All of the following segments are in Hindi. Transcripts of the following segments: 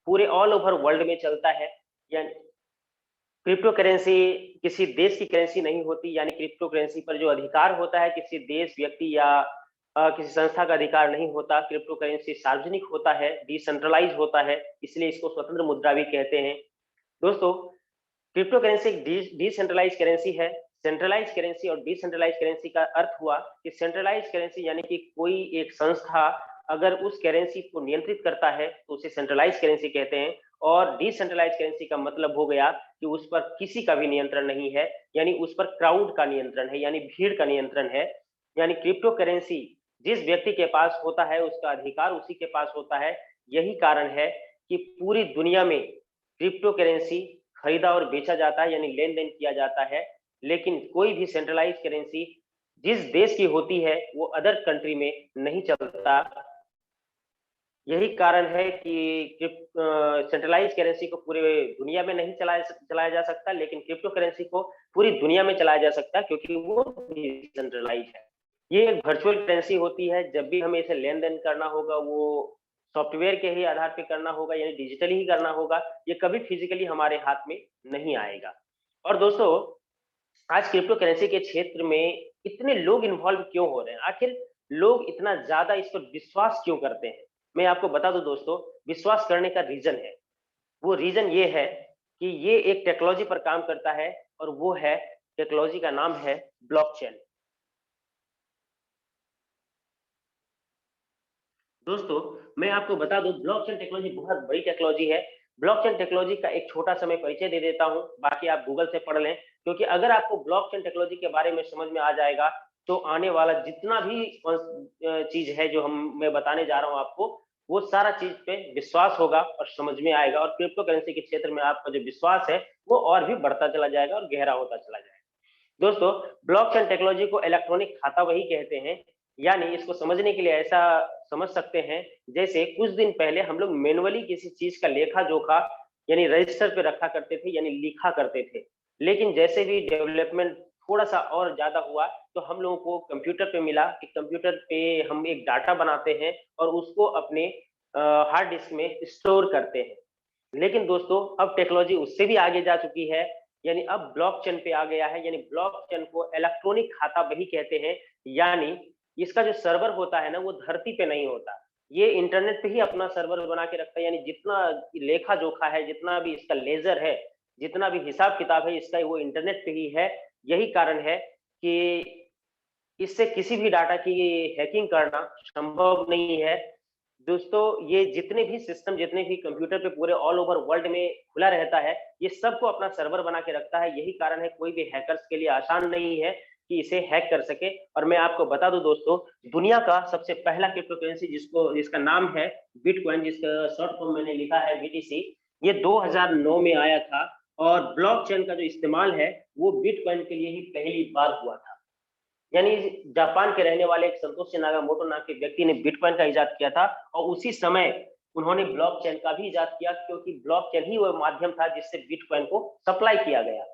पूरे ऑल ओवर वर्ल्ड में चलता है। यानी क्रिप्टो करेंसी किसी देश की करेंसी नहीं होती, यानी क्रिप्टो करेंसी पर जो अधिकार होता है किसी देश, व्यक्ति या किसी संस्था का अधिकार नहीं होता। क्रिप्टो करेंसी सार्वजनिक होता है, डिसेंट्रलाइज होता है, इसलिए इसको स्वतंत्र मुद्रा भी कहते हैं। दोस्तों, क्रिप्टो करेंसी एक डिसेंट्रलाइज करेंसी है। सेंट्रलाइज करेंसी और डिसेंट्रलाइज करेंसी का अर्थ हुआ कि सेंट्रलाइज करेंसी यानी कि कोई एक संस्था अगर उस करेंसी को नियंत्रित करता है तो उसे सेंट्रलाइज करेंसी कहते हैं। और डिसेंट्रलाइज करेंसी का मतलब हो गया कि उस पर किसी का भी नियंत्रण नहीं है, यानी उस पर क्राउड का नियंत्रण है, यानी भीड़ का नियंत्रण है। यानी क्रिप्टो करेंसी जिस व्यक्ति के पास होता है उसका अधिकार उसी के पास होता है। यही कारण है कि पूरी दुनिया में क्रिप्टो करेंसी खरीदा और बेचा जाता है, यानी लेन देन किया जाता है। लेकिन कोई भी सेंट्रलाइज करेंसी जिस देश की होती है वो अदर कंट्री में नहीं चलता। यही कारण है कि सेंट्रलाइज करेंसी को पूरे दुनिया में नहीं चलाया जा सकता, लेकिन क्रिप्टो करेंसी को पूरी दुनिया में चलाया जा सकता है क्योंकि वो डिसेंट्रलाइज है। ये एक वर्चुअल करेंसी होती है। जब भी हमें इसे लेन देन करना होगा वो सॉफ्टवेयर के ही आधार पे करना होगा, यानी डिजिटली ही करना होगा। ये कभी फिजिकली हमारे हाथ में नहीं आएगा। और दोस्तों, आज क्रिप्टो करेंसी के क्षेत्र में इतने लोग इन्वॉल्व क्यों हो रहे हैं? आखिर लोग इतना ज्यादा इस पर विश्वास क्यों करते हैं? मैं आपको बता दूं दोस्तों, विश्वास करने का रीजन है। वो रीजन ये है कि ये एक टेक्नोलॉजी पर काम करता है और वो है, टेक्नोलॉजी का नाम है ब्लॉकचेन। दोस्तों, मैं आपको बता दूं, ब्लॉकचेन टेक्नोलॉजी बहुत बड़ी टेक्नोलॉजी है। ब्लॉकचेन टेक्नोलॉजी का एक छोटा सा मैं परिचय दे देता हूं, बाकी आप गूगल से पढ़ लें। क्योंकि अगर आपको ब्लॉकचेन टेक्नोलॉजी के बारे में समझ में आ जाएगा तो आने वाला जितना भी चीज है जो हम मैं बताने जा रहा हूं आपको, वो सारा चीज पे विश्वास होगा और समझ में आएगा। और क्रिप्टो करेंसी के क्षेत्र में आपका जो विश्वास है वो और भी बढ़ता चला जाएगा और गहरा होता चला जाएगा। दोस्तों, ब्लॉकचेन टेक्नोलॉजी को इलेक्ट्रॉनिक खाता वही कहते हैं। यानी इसको समझने के लिए ऐसा समझ सकते हैं, जैसे कुछ दिन पहले हम लोग मैनुअली किसी चीज का लेखा जोखा यानी रजिस्टर पे रखा करते थे, यानी लिखा करते थे। लेकिन जैसे भी डेवलपमेंट थोड़ा सा और ज्यादा हुआ तो हम लोगों को कंप्यूटर पे मिला कि कंप्यूटर पे हम एक डाटा बनाते हैं और उसको अपने हार्ड डिस्क में स्टोर करते हैं। लेकिन दोस्तों, अब टेक्नोलॉजी उससे भी आगे जा चुकी है, यानी अब ब्लॉकचेन पे आ गया है। यानी ब्लॉकचेन को इलेक्ट्रॉनिक खाता वही कहते हैं। यानी इसका जो सर्वर होता है ना वो धरती पे नहीं होता, ये इंटरनेट पे ही अपना सर्वर बना के रखता है। यानी जितना लेखा जोखा है, जितना भी इसका लेजर है, जितना भी हिसाब किताब है इसका, वो इंटरनेट पे ही है। यही कारण है कि इससे किसी भी डाटा की हैकिंग करना संभव नहीं है। दोस्तों, ये जितने भी सिस्टम, जितने भी कंप्यूटर पे पूरे ऑल ओवर वर्ल्ड में खुला रहता है, ये सबको अपना सर्वर बना के रखता है। यही कारण है कोई भी हैकर्स के लिए आसान नहीं है कि इसे हैक कर सके। और मैं आपको बता दूं दोस्तों, दुनिया का सबसे पहला क्रिप्टो करेंसी जिसका नाम है बिटकॉइन, जिसका शॉर्ट फॉर्म मैंने लिखा है बीटीसी, ये 2009 में आया था। और ब्लॉकचेन का जो इस्तेमाल है वो बिटकॉइन के लिए ही पहली बार हुआ था। यानी जापान के रहने वाले एक संतोषी नागामोटो नाम के व्यक्ति ने बिटकॉइन का इजाद किया था और उसी समय उन्होंने ब्लॉकचेन का भी इजाद किया, क्योंकि ब्लॉकचेन ही वो माध्यम था जिससे बिटकॉइन को सप्लाई किया गया।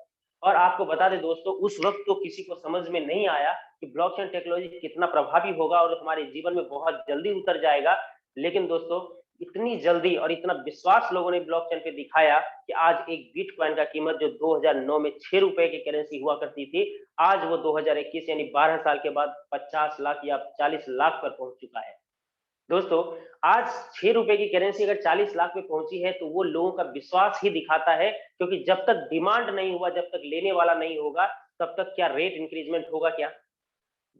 और आपको बता दें दोस्तों, उस वक्त तो किसी को समझ में नहीं आया कि ब्लॉकचेन टेक्नोलॉजी कितना प्रभावी होगा और हमारे जीवन में बहुत जल्दी उतर जाएगा। लेकिन दोस्तों, इतनी जल्दी और इतना विश्वास लोगों ने ब्लॉकचेन पे दिखाया कि आज एक बिटकॉइन का कीमत जो 2009 में 6 रुपए की करेंसी हुआ करती थी, आज वो 2021 यानी 12 साल के बाद 50 लाख या 40 लाख पर पहुंच चुका है। दोस्तों, आज 6 रुपए की करेंसी अगर 40 लाख पे पहुंची है तो वो लोगों का विश्वास ही दिखाता है। क्योंकि जब तक डिमांड नहीं हुआ, जब तक लेने वाला नहीं होगा, तब तक क्या रेट इंक्रीजमेंट होगा क्या?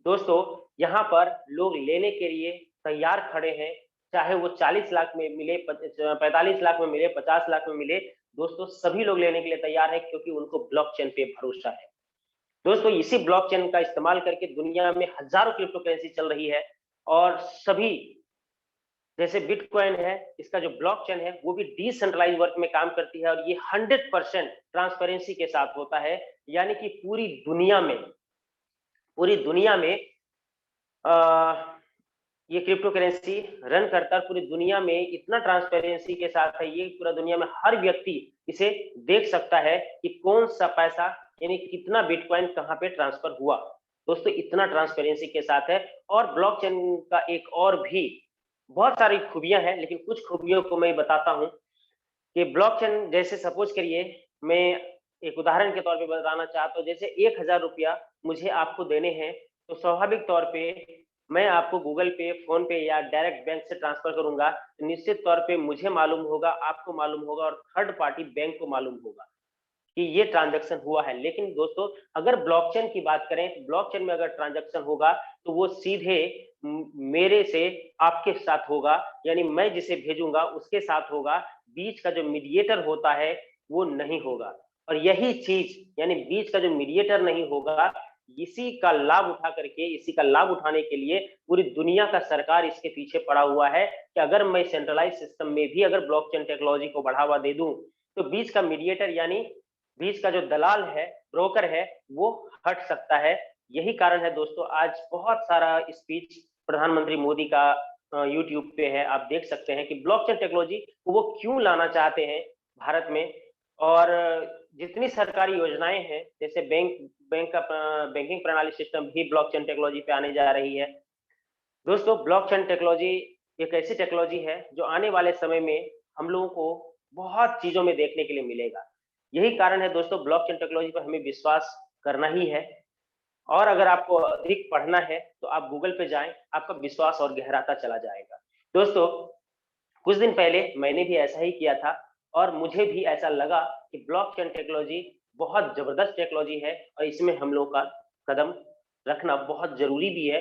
दोस्तों, यहाँ पर लोग लेने के लिए तैयार खड़े हैं, चाहे वो 40 लाख में मिले, 45 लाख में मिले, 50 लाख में मिले। दोस्तों, सभी लोग लेने के लिए तैयार है क्योंकि उनको ब्लॉकचेन पे भरोसा है। दोस्तों, इसी ब्लॉकचेन का इस्तेमाल करके दुनिया में हजारों क्रिप्टो करेंसी चल रही है। और सभी, जैसे बिटकॉइन है, इसका जो ब्लॉकचेन है वो भी डिसेंट्रलाइज वर्क में काम करती है और ये 100% ट्रांसपेरेंसी के साथ होता है। यानी कि पूरी दुनिया में ये क्रिप्टो करेंसी रन करता है। पूरी दुनिया में इतना ट्रांसपेरेंसी के साथ है, ये पूरा दुनिया में हर व्यक्ति इसे देख सकता है कि कौन सा पैसा यानी कितना बिटकॉइन कहाँ पे ट्रांसफर हुआ। दोस्तों, इतना ट्रांसपेरेंसी के साथ है। और ब्लॉकचेन का एक और भी बहुत सारी खूबियां हैं, लेकिन कुछ खूबियों को मैं बताता हूं। कि ब्लॉकचेन जैसे सपोज करिए, मैं एक उदाहरण के तौर पे बताना चाहता हूँ, जैसे 1000 रुपया मुझे आपको देने हैं, तो स्वाभाविक तौर पे मैं आपको गूगल पे, फोन पे या डायरेक्ट बैंक से ट्रांसफर करूंगा। तो निश्चित तौर पे मुझे मालूम होगा, आपको मालूम होगा और थर्ड पार्टी बैंक को मालूम होगा कि ये ट्रांजैक्शन हुआ है। लेकिन दोस्तों, अगर ब्लॉकचेन की बात करें, तो ब्लॉकचेन में अगर ट्रांजैक्शन होगा तो वो सीधे मेरे से आपके साथ होगा, यानी मैं जिसे भेजूंगा उसके साथ होगा। बीच का जो मीडिएटर होता है वो नहीं होगा। और यही चीज, यानी बीच का जो मीडिएटर नहीं होगा, इसी का लाभ उठा करके, इसी का लाभ उठाने के लिए पूरी दुनिया का सरकार इसके पीछे पड़ा हुआ है कि अगर मैं सेंट्रलाइज सिस्टम में भी अगर ब्लॉकचेन टेक्नोलॉजी को बढ़ावा दे दूं, तो बीच का मीडिएटर यानी बीच का जो दलाल है, ब्रोकर है, वो हट सकता है। यही कारण है दोस्तों, आज बहुत सारा स्पीच प्रधानमंत्री मोदी का यूट्यूब पे है, आप देख सकते हैं कि ब्लॉकचेन टेक्नोलॉजी को वो क्यों लाना चाहते हैं भारत में। और जितनी सरकारी योजनाएं हैं, जैसे बैंक का बैंकिंग प्रणाली सिस्टम भी ब्लॉकचेन टेक्नोलॉजी पे आने जा रही है। दोस्तों, ब्लॉकचेन टेक्नोलॉजी एक ऐसी टेक्नोलॉजी है जो आने वाले समय में हम लोगों को बहुत चीजों में देखने के लिए मिलेगा। यही कारण है दोस्तों, ब्लॉकचेन टेक्नोलॉजी पर हमें विश्वास करना ही है। और अगर आपको अधिक पढ़ना है तो आप गूगल पे जाएं, आपका विश्वास और गहराता चला जाएगा। दोस्तों, कुछ दिन पहले मैंने भी ऐसा ही किया था और मुझे भी ऐसा लगा कि ब्लॉकचेन टेक्नोलॉजी बहुत जबरदस्त टेक्नोलॉजी है और इसमें हम लोग का कदम रखना बहुत जरूरी भी है।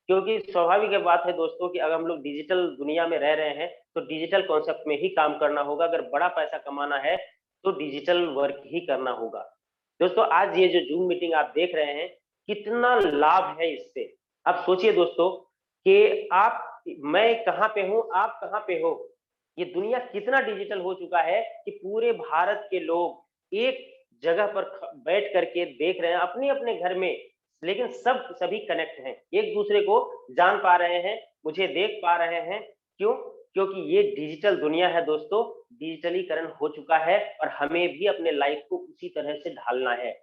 क्योंकि स्वाभाविक बात है दोस्तों कि अगर हम लोग डिजिटल दुनिया में रह रहे हैं तो डिजिटल कॉन्सेप्ट में ही काम करना होगा। अगर बड़ा पैसा कमाना है तो डिजिटल वर्क ही करना होगा। दोस्तों, आज ये जो जूम मीटिंग आप देख रहे हैं, कितना लाभ है इससे। आप सोचिए दोस्तों कि मैं कहाँ पे हूँ, आप कहाँ पे हो, ये दुनिया कितना डिजिटल हो चुका है कि पूरे भारत के लोग एक जगह पर बैठ करके देख रहे हैं अपने अपने घर में, लेकिन सभी कनेक्ट हैं, एक दूसरे को जान पा रहे हैं, मुझे देख पा रहे हैं। क्यों? क्योंकि ये डिजिटल दुनिया है दोस्तों, डिजिटलीकरण हो चुका है और हमें भी अपने लाइफ को उसी तरह से ढालना है।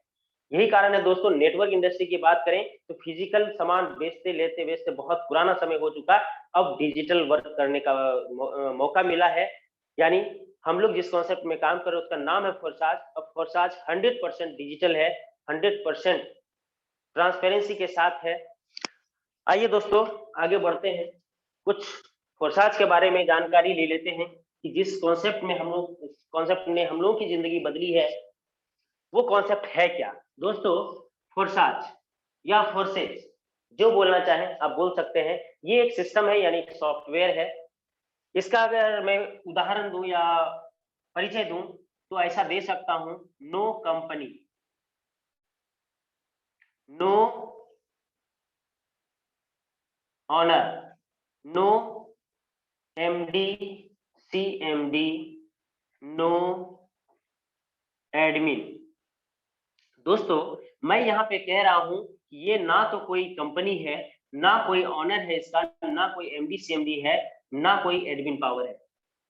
यही कारण है दोस्तों, नेटवर्क इंडस्ट्री की बात करें तो फिजिकल सामान बेचते लेते बेचते बहुत पुराना समय हो चुका, अब डिजिटल वर्क करने का मौका मिला है। यानी हम लोग जिस कॉन्सेप्ट में काम कर रहे हैं उसका नाम है फोरसाज। अब फोरसाज 100% डिजिटल है, 100% ट्रांसपेरेंसी के साथ है। आइए दोस्तों, आगे बढ़ते हैं, कुछ फोरसाज के बारे में जानकारी ले लेते हैं कि जिस कॉन्सेप्ट ने हम लोगों की जिंदगी बदली है वो कॉन्सेप्ट है क्या। दोस्तों, फोरसाज या फोर्सेज, जो बोलना चाहें आप बोल सकते हैं, ये एक सिस्टम है, यानी एक सॉफ्टवेयर है। इसका अगर मैं उदाहरण दूं या परिचय दूं तो ऐसा दे सकता हूं, no company, no owner, no MD, CMD, no admin. दोस्तों, मैं यहाँ पे कह रहा हूं कि ये ना तो कोई कंपनी है, ना कोई ऑनर है इसका, ना कोई एमडी सीएमडी है, ना कोई एडमिन पावर है।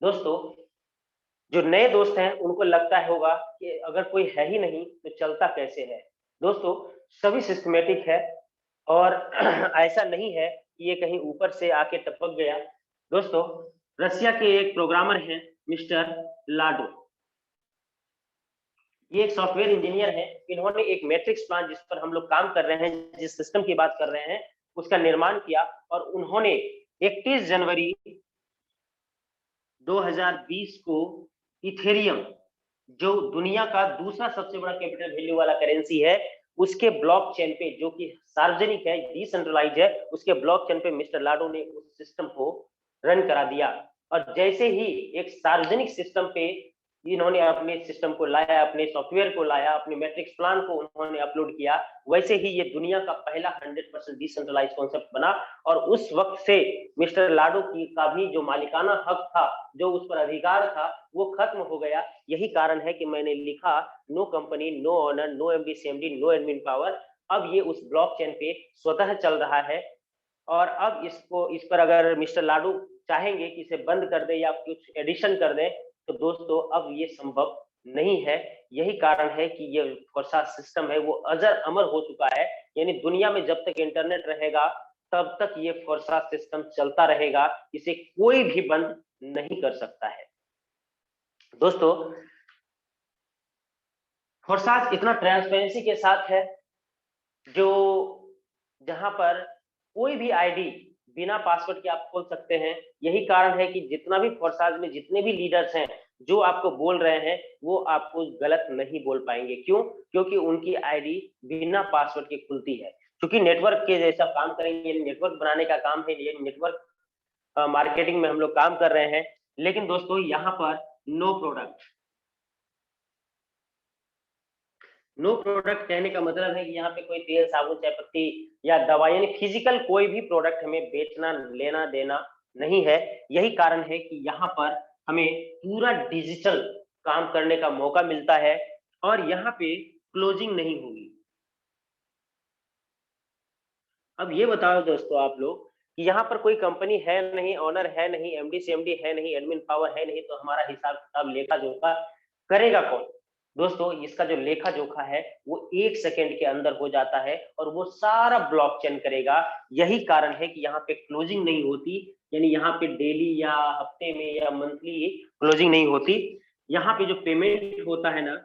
दोस्तों, जो नए दोस्त हैं उनको लगता होगा कि अगर कोई है ही नहीं तो चलता कैसे है। दोस्तों, सभी सिस्टमेटिक है और ऐसा नहीं है कि ये कहीं ऊपर से आके टपक गया। दोस्तों, रशिया के एक प्रोग्रामर हैं मिस्टर लाडो, ये एक सॉफ्टवेयर इंजीनियर है। इन्होंने एक मैट्रिक्स प्लान, जिस पर हम लोग काम कर रहे हैं, जिस सिस्टम की बात कर रहे हैं, उसका निर्माण किया और उन्होंने 31 जनवरी 2020 को इथेरियम, जो दुनिया का दूसरा सबसे बड़ा कैपिटल वैल्यू वाला करेंसी है, उसके ब्लॉकचेन पे, जो कि सार्वजनिक है, डिसेंट्रलाइज है, उसके ब्लॉकचेन पे मिस्टर लाडो ने उस सिस्टम को रन करा दिया। और जैसे ही एक सार्वजनिक सिस्टम पे इन्होंने अपने सिस्टम को लाया, अपने सॉफ्टवेयर को लाया, अपने मैट्रिक्स प्लान को उन्होंने अपलोड किया, वैसे ही ये दुनिया का पहला 100% डिसेंट्रलाइज कॉन्सेप्ट बना। और उस वक्त से मिस्टर लाडो की का भी जो मालिकाना हक था, जो उस पर अधिकार था, वो खत्म हो गया। यही कारण है कि मैंने लिखा, no company, no owner, no MD CMD, no admin power. अब ये उस ब्लॉकचेन पे स्वतः चल रहा है और अब इस पर अगर मिस्टर लाडो चाहेंगे कि इसे बंद कर दे या कुछ एडिशन कर दे, तो दोस्तों अब ये संभव नहीं है। यही कारण है कि ये फोरसाज सिस्टम है वो अजर अमर हो चुका है, यानी दुनिया में जब तक इंटरनेट रहेगा तब तक ये फोरसाज सिस्टम चलता रहेगा, इसे कोई भी बंद नहीं कर सकता है। दोस्तों फोर्साज इतना ट्रांसपेरेंसी के साथ है, जो जहां पर कोई भी आईडी बिना पासवर्ड के आप खोल सकते हैं। यही कारण है कि जितना भी फोर्साज में जितने भी लीडर्स हैं जो आपको बोल रहे हैं, वो आपको गलत नहीं बोल पाएंगे। क्यों? क्योंकि उनकी आईडी बिना पासवर्ड के खुलती है। क्योंकि नेटवर्क के जैसा काम करेंगे, नेटवर्क बनाने का काम है, ये नेटवर्क मार्केटिंग में हम लोग काम कर रहे हैं। लेकिन दोस्तों यहाँ पर नो प्रोडक्ट, नो प्रोडक्ट कहने का मतलब है कि यहाँ पे कोई तेल, साबुन, चाय पत्ती या दवा यानी फिजिकल कोई भी प्रोडक्ट हमें बेचना, लेना देना नहीं है। यही कारण है कि यहाँ पर हमें पूरा डिजिटल काम करने का मौका मिलता है और यहाँ पे क्लोजिंग नहीं होगी। अब ये बताओ दोस्तों आप लोग कि यहाँ पर कोई कंपनी है नहीं, ओनर है नहीं, एमडी सीएमडी है नहीं, एडमिन पावर है नहीं, तो हमारा हिसाब किताब लेखा जोखा करेगा कौन? दोस्तों इसका जो लेखा जोखा है वो 1 सेकंड के अंदर हो जाता है और वो सारा ब्लॉकचेन करेगा। यही कारण है कि यहाँ पे क्लोजिंग नहीं होती, यानी यहाँ पे डेली या हफ्ते में या मंथली क्लोजिंग नहीं होती। यहाँ पे जो पेमेंट होता है ना,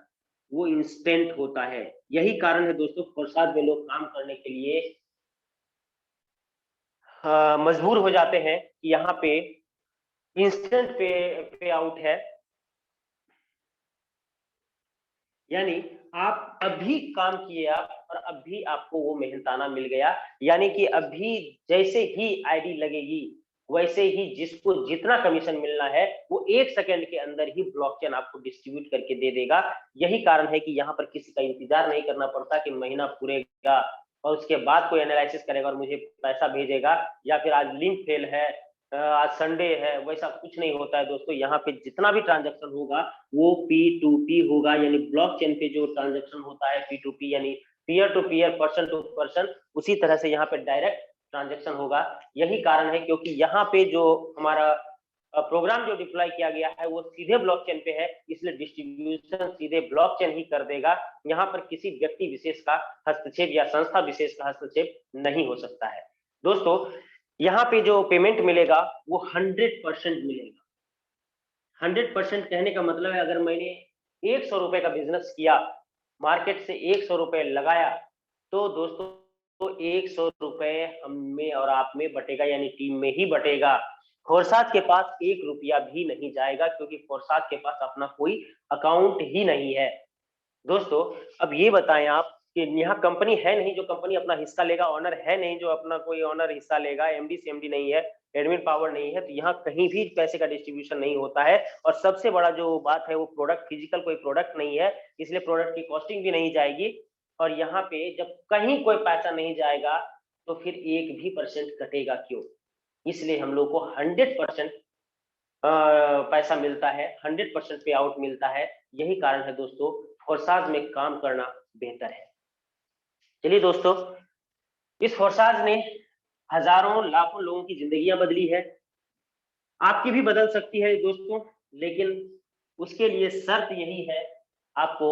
वो इंस्टेंट होता है। यही कारण है दोस्तों फोर्साज में लोग काम करने के लिए मजबूर हो जाते हैं कि यहाँ पे इंस्टेंट पे आउट है, यानी आप अभी काम किए आप और अभी आपको वो मेहनताना मिल गया। यानी कि अभी जैसे ही आईडी लगेगी वैसे ही जिसको जितना कमीशन मिलना है वो 1 सेकंड के अंदर ही ब्लॉकचेन आपको डिस्ट्रीब्यूट करके दे देगा। यही कारण है कि यहाँ पर किसी का इंतजार नहीं करना पड़ता कि महीना पूरेगा और उसके बाद कोई एनालिसिस करेगा और मुझे पैसा भेजेगा, या फिर आज लिंक फेल है, आज संडे है, वैसा कुछ नहीं होता है दोस्तों। यहाँ पे जितना भी ट्रांजेक्शन होगा वो P2P होगा, यानी ब्लॉकचेन पे जो ट्रांजेक्शन होता है P2P यानी peer to peer, person to person, उसी तरह से यहाँ पे डायरेक्ट ट्रांजेक्शन होगा। यही कारण है क्योंकि यहाँ पे जो हमारा प्रोग्राम जो डिप्लॉय किया गया है वो सीधे ब्लॉकचेन पे है, इसलिए डिस्ट्रीब्यूशन सीधे ब्लॉकचेन ही कर देगा। यहाँ पर किसी व्यक्ति विशेष का हस्तक्षेप या संस्था विशेष का हस्तक्षेप नहीं हो सकता है। दोस्तों यहाँ पे जो पेमेंट मिलेगा वो 100% मिलेगा। 100% कहने का मतलब है अगर मैंने 100 रुपए का बिजनेस किया, मार्केट से 100 रुपए लगाया, तो दोस्तों तो 100 रुपए हम में और आप में बटेगा, यानी टीम में ही बटेगा। फोरसाद के पास 1 रुपया भी नहीं जाएगा क्योंकि फोरसाद के पास अपना कोई अकाउंट ही नहीं है। दोस्तों अब ये बताएं आप कि यहाँ कंपनी है नहीं जो कंपनी अपना हिस्सा लेगा, ऑनर है नहीं जो अपना कोई ऑनर हिस्सा लेगा, एमडी सीएमडी नहीं है, एडमिन पावर नहीं है, तो यहाँ कहीं भी पैसे का डिस्ट्रीब्यूशन नहीं होता है। और सबसे बड़ा जो बात है वो प्रोडक्ट, फिजिकल कोई प्रोडक्ट नहीं है, इसलिए प्रोडक्ट की कॉस्टिंग भी नहीं जाएगी। और यहाँ पे जब कहीं कोई पैसा नहीं जाएगा तो फिर 1% भी कटेगा क्यों? इसलिए हम लोग को 100% पैसा मिलता है, 100% पे आउट मिलता है। यही कारण है दोस्तों फोर्साज में काम करना बेहतर है। चलिए दोस्तों, इस फोर्साज ने हजारों लाखों लोगों की जिंदगियां बदली है, आपकी भी बदल सकती है दोस्तों, लेकिन उसके लिए शर्त यही है, आपको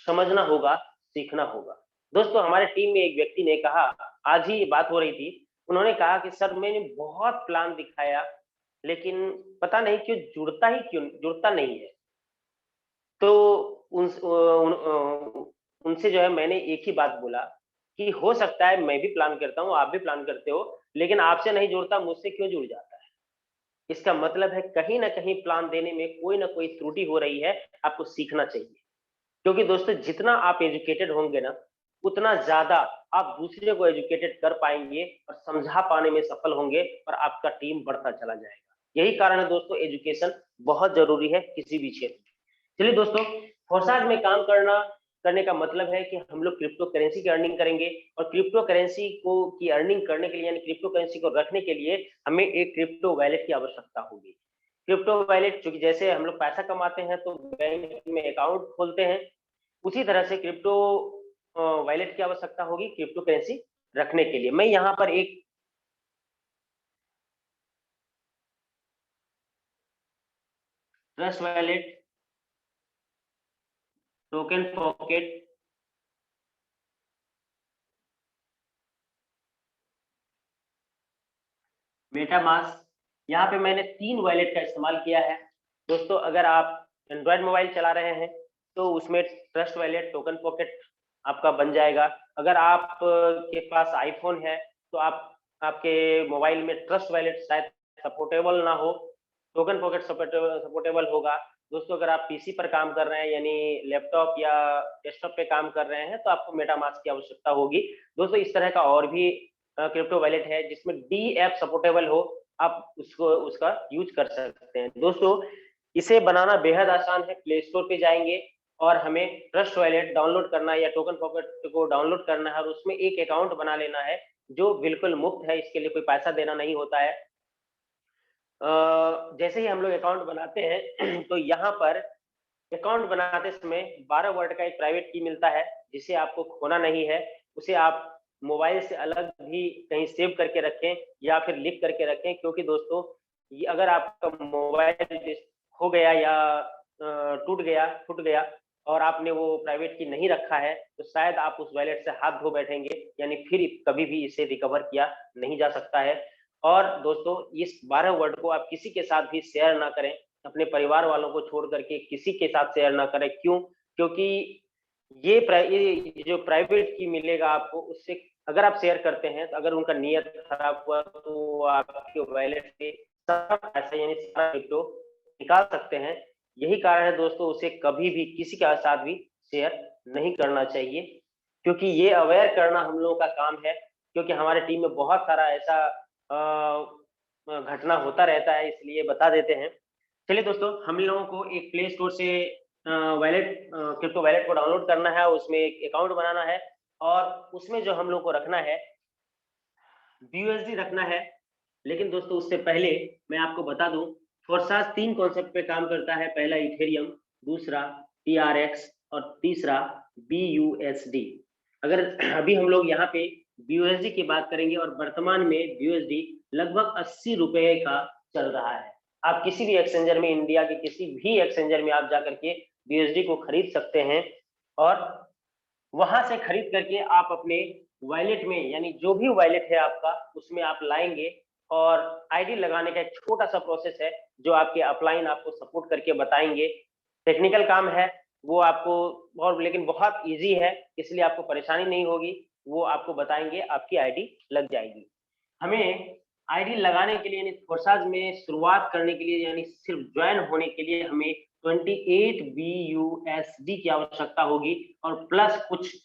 समझना होगा, सीखना होगा। दोस्तों हमारे टीम में एक व्यक्ति ने कहा, आज ही ये बात हो रही थी, उन्होंने कहा कि सर मैंने बहुत प्लान दिखाया लेकिन पता नहीं क्यों जुड़ता नहीं है। तो उनसे जो है मैंने एक ही बात बोला कि हो सकता है मैं भी प्लान करता हूँ, आप भी प्लान करते हो, लेकिन आपसे नहीं जुड़ता, मुझसे क्यों जुड़ जाता है? इसका मतलब है कहीं ना कहीं प्लान देने में कोई ना कोई त्रुटि हो रही है, आपको सीखना चाहिए। क्योंकि दोस्तों जितना आप एजुकेटेड होंगे ना, उतना ज्यादा आप दूसरे को एजुकेटेड कर पाएंगे और समझा पाने में सफल होंगे और आपका टीम बढ़ता चला जाएगा। यही कारण है दोस्तों एजुकेशन बहुत जरूरी है किसी भी क्षेत्र में। चलिए दोस्तों, फोर्साज में काम करने का मतलब है कि हम लोग क्रिप्टो करेंसी की अर्निंग करेंगे और क्रिप्टो करेंसी को की अर्निंग करने के लिए यानी क्रिप्टो करेंसी को रखने के लिए हमें एक क्रिप्टो वैलेट की आवश्यकता होगी। क्रिप्टो वैलेट चूंकि जैसे हम लोग पैसा कमाते हैं तो बैंक में अकाउंट खोलते हैं, उसी तरह से क्रिप्टो वैलेट की आवश्यकता होगी क्रिप्टो करेंसी रखने के लिए। मैं यहाँ पर एक trust wallet, token pocket, MetaMask, यहाँ पे मैंने 3 वॉलेट का इस्तेमाल किया है। दोस्तों अगर आप एंड्रॉयड मोबाइल चला रहे हैं तो उसमें ट्रस्ट वॉलेट, टोकन पॉकेट आपका बन जाएगा। अगर आप के पास आईफोन है तो आप आपके मोबाइल में ट्रस्ट वॉलेट शायद सपोर्टेबल ना हो, टोकन पॉकेट सपोर्टेबल होगा। दोस्तों अगर आप पीसी पर काम कर रहे हैं यानी लैपटॉप या डेस्कटॉप पे काम कर रहे हैं तो आपको मेटामास्क की आवश्यकता होगी। दोस्तों इस तरह का और भी क्रिप्टो वॉलेट है जिसमें डी ऐप सपोर्टेबल हो, आप उसको उसका यूज कर सकते हैं। दोस्तों इसे बनाना बेहद आसान है। प्ले स्टोर पे जाएंगे और हमें ट्रस्ट वॉलेट डाउनलोड करना है या टोकन पॉकेट को डाउनलोड करना है और उसमें एक अकाउंट बना लेना है जो बिल्कुल मुफ्त है, इसके लिए कोई पैसा देना नहीं होता है। जैसे ही हम लोग अकाउंट बनाते हैं तो यहाँ पर अकाउंट बनाते समय 12 वर्ड का एक प्राइवेट की मिलता है जिसे आपको खोना नहीं है। उसे आप मोबाइल से अलग भी कहीं सेव करके रखें या फिर लिख करके रखें, क्योंकि दोस्तों ये अगर आपका मोबाइल खो गया या टूट गया फूट गया और आपने वो प्राइवेट की नहीं रखा है तो शायद आप उस वॉलेट से हाथ धो बैठेंगे, यानी फिर कभी भी इसे रिकवर किया नहीं जा सकता है। और दोस्तों इस 12 वर्ड को आप किसी के साथ भी शेयर ना करें, अपने परिवार वालों को छोड़ करके किसी के साथ शेयर ना करें। क्यों? क्योंकि ये जो प्राइवेट की मिलेगा आपको, उससे अगर आप शेयर करते हैं तो अगर उनका नियत खराब हुआ तो वो आपके वॉलेट से सारा पैसा यानी सारा क्रिप्टो निकाल सकते हैं। यही कारण है दोस्तों उसे कभी भी किसी के साथ भी शेयर नहीं करना चाहिए, क्योंकि ये अवेयर करना हम लोगों का काम है। क्योंकि हमारे टीम में बहुत सारा ऐसा घटना होता रहता है, इसलिए बता देते हैं। चलिए दोस्तों हम लोगों को एक प्ले स्टोर से वॉलेट क्रिप्टो वॉलेट को डाउनलोड करना है, उसमें एक अकाउंट बनाना है और उसमें जो हम लोग को रखना है BUSD रखना है। लेकिन दोस्तों उससे पहले मैं आपको बता दूं, फोर्सास 3 कॉन्सेप्ट पे काम करता है। पहला इथेरियम, दूसरा TRX और तीसरा BUSD। अगर अभी हम लोग यहाँ पे BUSD की बात करेंगे और वर्तमान में BUSD लगभग 80 रुपए का चल रहा है। आप किसी भी एक्सचेंजर में, इंडिया के किसी भी एक्सचेंजर में आप जाकर के BUSD को खरीद सकते हैं और वहां से खरीद करके आप अपने वॉलेट में, यानी जो भी वॉलेट है आपका उसमें आप लाएंगे और आईडी लगाने का एक छोटा सा प्रोसेस है जो आपके अपलाइन आपको सपोर्ट करके बताएंगे। टेक्निकल काम है वो आपको, और लेकिन बहुत इजी है, इसलिए आपको परेशानी नहीं होगी। वो आपको बताएंगे, आपकी आईडी लग जाएगी। हमें आईडी लगाने के लिए यानी फोर्साज में शुरुआत करने के लिए यानी सिर्फ ज्वाइन होने के लिए हमें 28 BUSD की आवश्यकता होगी और प्लस कुछ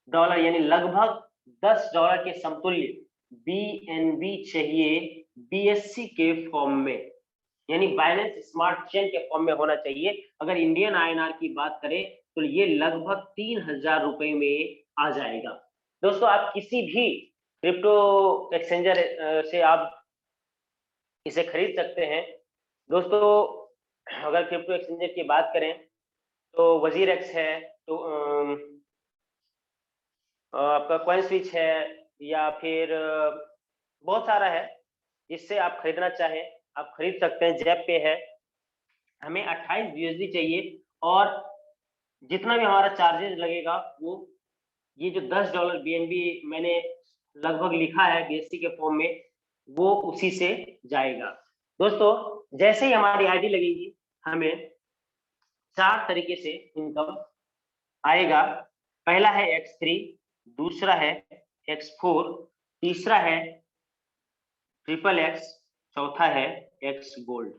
डॉलर यानी लगभग $10 के समतुल्य BNB चाहिए, BSC के फॉर्म में, यानी बाइनेंस स्मार्ट चेन के फॉर्म में होना चाहिए। अगर इंडियन INR की बात करें तो ये लगभग 3000 रुपए में आ जाएगा। दोस्तों आप किसी भी क्रिप्टो एक्सचेंजर से आप इसे खरीद सकते हैं। दोस्तों अगर क्रिप्टो एक्सचेंजर की बात करें तो वजीर एक्स है, तो आपका कॉइन स्विच है, या फिर बहुत सारा है, जिससे आप खरीदना चाहें आप खरीद सकते हैं। जैप पे है। हमें 28 BUSD चाहिए और जितना भी हमारा चार्जेस लगेगा वो, ये जो $10 BNB मैंने लगभग लिखा है BSC के फॉर्म में, वो उसी से जाएगा। दोस्तों जैसे ही हमारी आईडी लगेगी हमें 4 तरीके से इनकम आएगा। पहला है X3, दूसरा है X4, तीसरा है XXX, चौथा है X गोल्ड।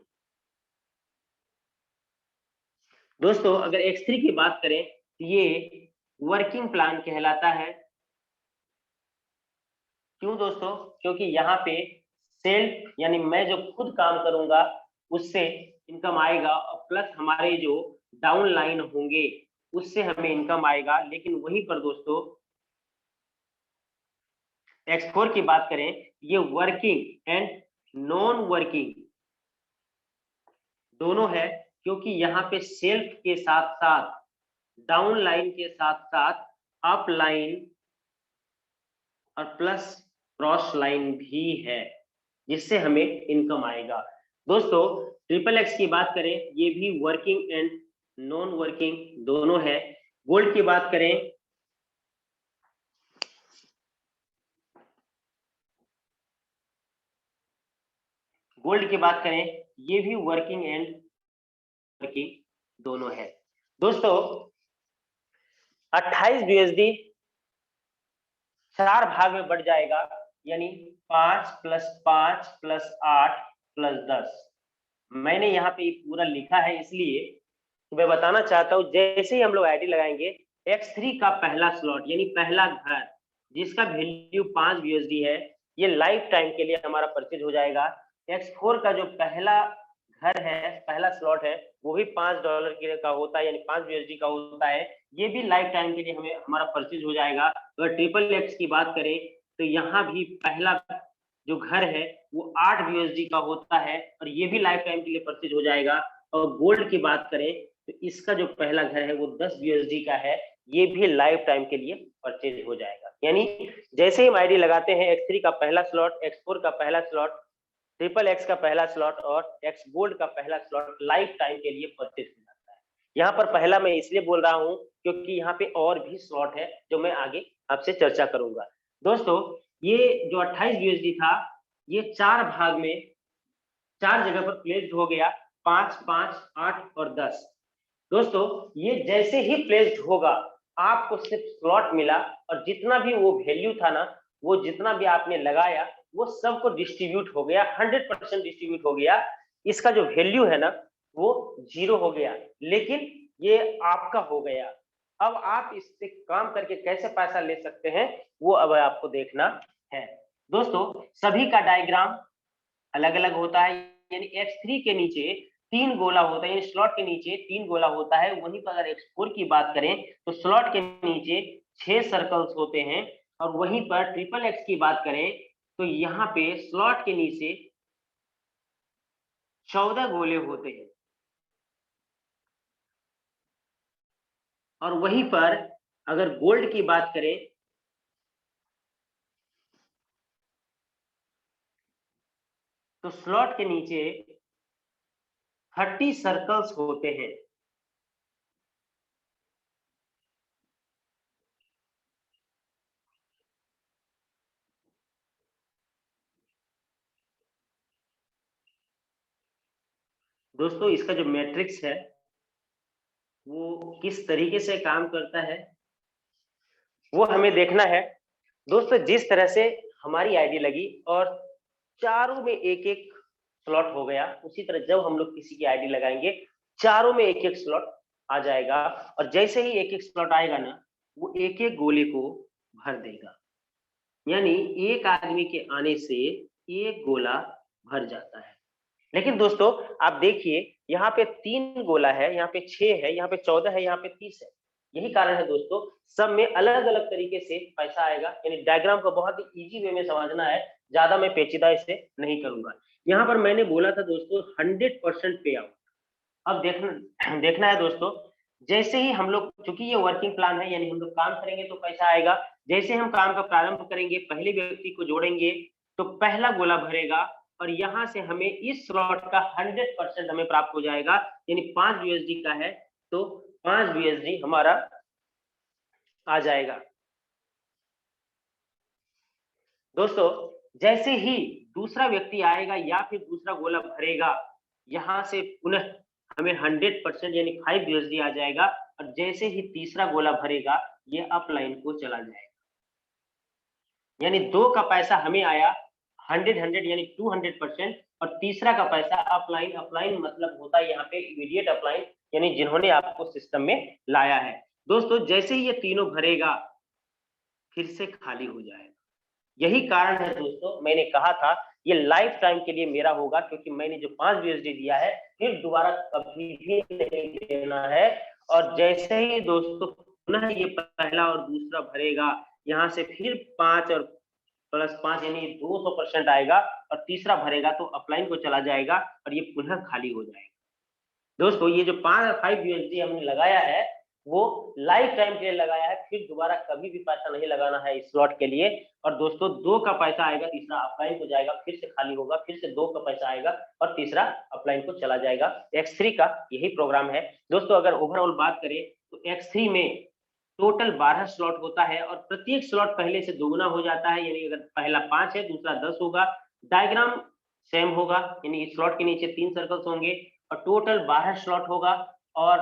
दोस्तों अगर X3 की बात करें तो ये वर्किंग प्लान कहलाता है। क्यों दोस्तों? क्योंकि यहाँ पे सेल्फ यानी मैं जो खुद काम करूंगा उससे इनकम आएगा और प्लस हमारे जो डाउन लाइन होंगे उससे हमें इनकम आएगा। लेकिन वहीं पर दोस्तों X4 की बात करें, ये वर्किंग एंड नॉन वर्किंग दोनों है, क्योंकि यहाँ पे सेल्फ के साथ साथ डाउन लाइन के साथ साथ अप लाइन और प्लस क्रॉस लाइन भी है, जिससे हमें इनकम आएगा। दोस्तों XXX की बात करें, ये भी वर्किंग एंड नॉन वर्किंग दोनों है। गोल्ड की बात करें, ये भी वर्किंग एंड वर्किंग दोनों है। दोस्तों 28 BUSD 4 भाग में बढ़ जाएगा, यानी 5 + 5 + 8 + 10। मैंने यहाँ पे पूरा लिखा है, इसलिए तो मैं बताना चाहता हूँ, जैसे ही हम लोग आईडी लगाएंगे, X3 का पहला स्लॉट यानी पहला घर जिसका वैल्यू 5 BUSD है, ये लाइफ टाइम के लिए हमारा परचेज हो जाएगा। X4 का जो पहला घर है, पहला स्लॉट है, वो भी $5 का होता है, यानी 5 BUSD का होता है, ये भी लाइफ टाइम के लिए हमें हमारा परचेज हो जाएगा। अगर ट्रिपल एक्स की बात करें तो यहाँ भी पहला जो घर है वो 8 BUSD का होता है और ये भी लाइफ टाइम के लिए परचेज हो जाएगा। और गोल्ड की बात करें तो इसका जो पहला घर है वो 10 BUSD का है, ये भी लाइफ टाइम के लिए परचेज हो जाएगा। यानी जैसे ही हम आईडी लगाते हैं, X3 का पहला स्लॉट, X4 का पहला स्लॉट, ट्रिपल एक्स का पहला स्लॉट और एक्स गोल्ड का पहला स्लॉट लाइफ टाइम के लिए परचेज हो जाता है। यहाँ पर पहला मैं इसलिए बोल रहा हूँ क्योंकि यहाँ पे और भी स्लॉट है जो मैं आगे आपसे चर्चा करूंगा। दोस्तों ये जो 28 BUSD था, ये 4 भाग में 4 जगह पर प्लेस्ड हो गया, 5, 5, 8 और 10। दोस्तों ये जैसे ही प्लेस्ड होगा, आपको सिर्फ स्लॉट मिला और जितना भी वो वैल्यू था ना, वो जितना भी आपने लगाया वो सबको डिस्ट्रीब्यूट हो गया, 100% डिस्ट्रीब्यूट हो गया। इसका जो वैल्यू है ना वो 0 हो गया, लेकिन ये आपका हो गया। अब आप इससे काम करके कैसे पैसा ले सकते हैं वो अब आपको देखना है। दोस्तों सभी का डायग्राम अलग अलग होता है, यानी X3 के नीचे 3 गोला होता है, यानी स्लॉट के नीचे 3 गोला होता है। वहीं पर अगर X4 की बात करें तो स्लॉट के नीचे 6 सर्कल्स होते हैं। और वहीं पर ट्रिपल एक्स की बात करें तो यहाँ पे स्लॉट के नीचे 14 गोले होते हैं। और वहीं पर अगर गोल्ड की बात करें तो स्लॉट के नीचे 30 सर्कल्स होते हैं। दोस्तों इसका जो मैट्रिक्स है वो किस तरीके से काम करता है वो हमें देखना है। दोस्तों जिस तरह से हमारी आईडी लगी और चारों में एक एक स्लॉट हो गया, उसी तरह जब हम लोग किसी की आईडी लगाएंगे चारों में एक एक स्लॉट आ जाएगा। और जैसे ही एक एक स्लॉट आएगा ना, वो एक एक गोले को भर देगा, यानी एक आदमी के आने से एक गोला भर जाता है। लेकिन दोस्तों आप देखिए, यहाँ पे 3 गोला है, यहाँ पे 6 है, यहाँ पे 14 है, यहाँ पे 30 है। यही कारण है दोस्तों, सब में अलग अलग तरीके से पैसा आएगा। यानी डायग्राम को बहुत ही इजी वे में समझना है, ज्यादा मैं पेचीदा इसे नहीं करूंगा। यहाँ पर मैंने बोला था दोस्तों 100% पे आउट। अब देखना देखना है दोस्तों, जैसे ही हम लोग, चूंकि ये वर्किंग प्लान है, यानी हम लोग काम करेंगे तो पैसा आएगा। जैसे हम काम का प्रारंभ करेंगे, पहले व्यक्ति को जोड़ेंगे तो पहला गोला भरेगा और यहाँ से हमें इस स्लॉट का 100% हमें प्राप्त हो जाएगा। यानी 5 BUSD का है तो 5 BUSD हमारा आ जाएगा। दोस्तों जैसे ही दूसरा व्यक्ति आएगा या फिर दूसरा गोला भरेगा, यहाँ से पुनः हमें 100% यानी 5 BUSD आ जाएगा। और जैसे ही तीसरा गोला भरेगा, ये अपलाइन को चला जाएगा। यानी 2 का पैसा हमें आया 100 यानी 200%, और तीसरा का पैसा अपलाइन, अपलाइन मतलब होता है यहाँ पे इमीडिएट अपलाइन, यानी जिन्होंने आपको सिस्टम में लाया है। दोस्तों जैसे ही ये तीनों भरेगा फिर से खाली हो जाएगा। यही कारण है दोस्तों, मैंने कहा था ये लाइफ टाइम के लिए मेरा होगा, क्योंकि मैंने जो 5 BUSD दिया है फिर दोबारा कभी भी नहीं देना है। और जैसे ही दोस्तों पुनः ये पहला और दूसरा भरेगा, यहाँ से फिर 5 और +5 यानी 200% आएगा और तीसरा भरेगा तो अपलाइन को चला जाएगा और ये पुनः खाली हो जाएगा। दोस्तों ये जो 5 BUSD हमने लगाया है वो लाइफ टाइम के लिए लगाया है, फिर दोबारा कभी भी पैसा नहीं लगाना है इस स्लॉट के लिए। और दोस्तों 2 का पैसा आएगा, तीसरा अपलाइन हो जाएगा, फिर से खाली होगा, फिर से 2 का पैसा आएगा और तीसरा अपलाइन को चला जाएगा। X3 का यही प्रोग्राम है। दोस्तों अगर ओवरऑल बात करें तो X3 में टोटल 12 स्लॉट होता है और प्रत्येक स्लॉट पहले से दोगुना हो जाता है। यानी अगर पहला 5 है दूसरा 10 होगा, डायग्राम सेम होगा, यानी स्लॉट के नीचे 3 सर्कल्स होंगे और टोटल 12 स्लॉट होगा। और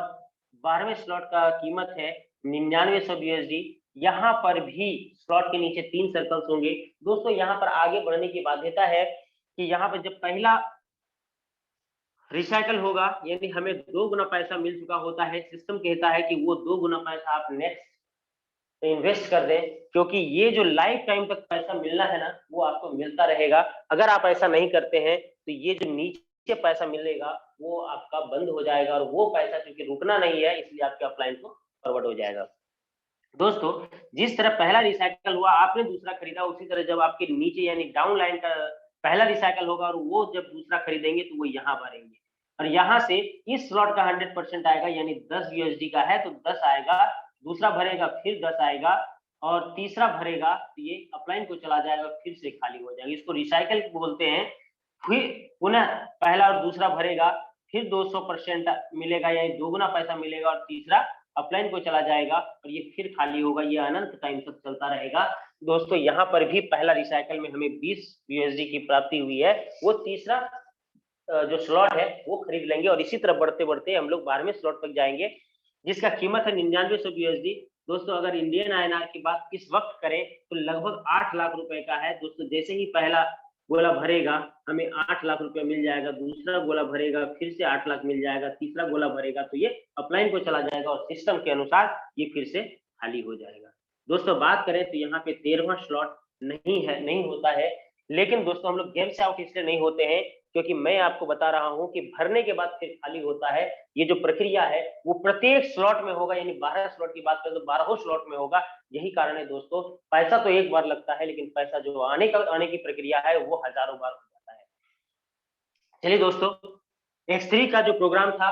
12वें स्लॉट का कीमत है 9900 यूएसडी। यहाँ पर भी स्लॉट के नीचे 3 सर्कल्स होंगे। दोस्तों यहाँ पर आगे बढ़ने की बाध्यता है कि यहाँ पर जब पहला रिसाइकल होगा यानी हमें 2 गुना पैसा मिल चुका होता है, सिस्टम कहता है कि वो 2 गुना पैसा आप नेक्स्ट इन्वेस्ट कर दें, क्योंकि ये जो लाइफ टाइम तक पैसा मिलना है ना वो आपको मिलता रहेगा। अगर आप ऐसा नहीं करते हैं तो ये जो नीचे पैसा मिलेगा वो आपका बंद हो जाएगा, और वो पैसा क्योंकि रुकना नहीं है इसलिए आपके अपलाइन को फॉरवर्ड हो जाएगा। दोस्तों जिस तरह पहला रिसाइकल हुआ आपने दूसरा खरीदा, उसी तरह जब आपके नीचे यानी डाउन लाइन का पहला रिसाइकल होगा और वो जब दूसरा खरीदेंगे तो वो यहाँ भरेंगे, और यहाँ से इस स्लॉट का 100% आएगा यानी 10 यूएसडी का है तो 10 आएगा, दूसरा भरेगा फिर 10 आएगा, और तीसरा भरेगा तो ये अपलाइन को चला जाएगा, फिर से खाली हो जाएगा। इसको रिसाइकल बोलते हैं। फिर पुनः पहला और दूसरा भरेगा, फिर 200% मिलेगा यानी 2 गुना पैसा मिलेगा, और तीसरा अपलाइन को चला जाएगा और ये फिर खाली होगा। ये अनंत टाइम तक चलता रहेगा। दोस्तों यहाँ पर भी पहला रिसाइकल में हमें 20 यूएसडी की प्राप्ति हुई है, वो तीसरा जो स्लॉट है वो खरीद लेंगे, और इसी तरह बढ़ते बढ़ते हम लोग 12वें स्लॉट तक जाएंगे जिसका कीमत है 9900 यूएसडी। दोस्तों अगर इंडियन आईएनआर की बात इस वक्त करें तो लगभग 8 लाख रुपए का है। दोस्तों जैसे ही पहला गोला भरेगा हमें 8 लाख रुपए मिल जाएगा, दूसरा गोला भरेगा फिर से 8 लाख मिल जाएगा, तीसरा गोला भरेगा तो ये अपलाइन को चला जाएगा और सिस्टम के अनुसार ये फिर से खाली हो जाएगा। दोस्तों बात करें तो यहाँ पे 13वां स्लॉट नहीं होता है, लेकिन दोस्तों हम लोग गेम से आउट इसलिए नहीं होते हैं क्योंकि मैं आपको बता रहा हूं कि भरने के बाद फिर खाली होता है। ये जो प्रक्रिया है वो प्रत्येक स्लॉट में होगा, यानी 12 स्लॉट की बात करें तो 12 स्लॉट में होगा। यही कारण है दोस्तों, पैसा तो एक बार लगता है लेकिन पैसा जो आने की प्रक्रिया है वो हजारों बार हो जाता है। चलिए दोस्तों, X3 का जो प्रोग्राम था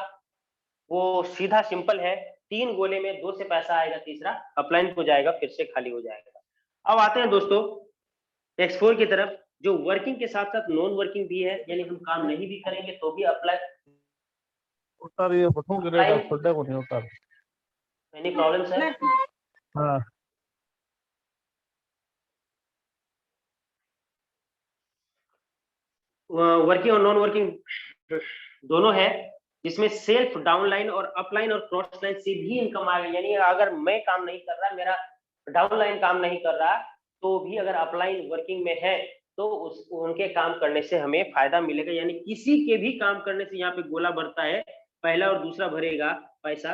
वो सीधा सिंपल है, 3 गोले में 2 से पैसा आएगा, तीसरा अपलाइन हो जाएगा, फिर से खाली हो जाएगा। अब आते हैं दोस्तों X4 की तरफ, जो वर्किंग के साथ साथ नॉन वर्किंग भी है, यानी हम काम नहीं भी करेंगे तो भी अप्लाई उतार ये बटू गिरेगा छोटे को नहीं उतार। Any problem sir? हाँ वर्किंग और नॉन वर्किंग दोनों है, जिसमें सेल्फ डाउनलाइन और अपलाइन और क्रॉस लाइन से भी इनकम आएगा। यानी अगर मैं काम नहीं कर रहा, मेरा डाउनलाइन काम नहीं कर रहा, तो भी अगर अपलाइन वर्किंग में है तो उनके काम करने से हमें फायदा मिलेगा। यानी किसी के भी काम करने से यहाँ पे गोला भरता है, पहला और दूसरा भरेगा, पैसा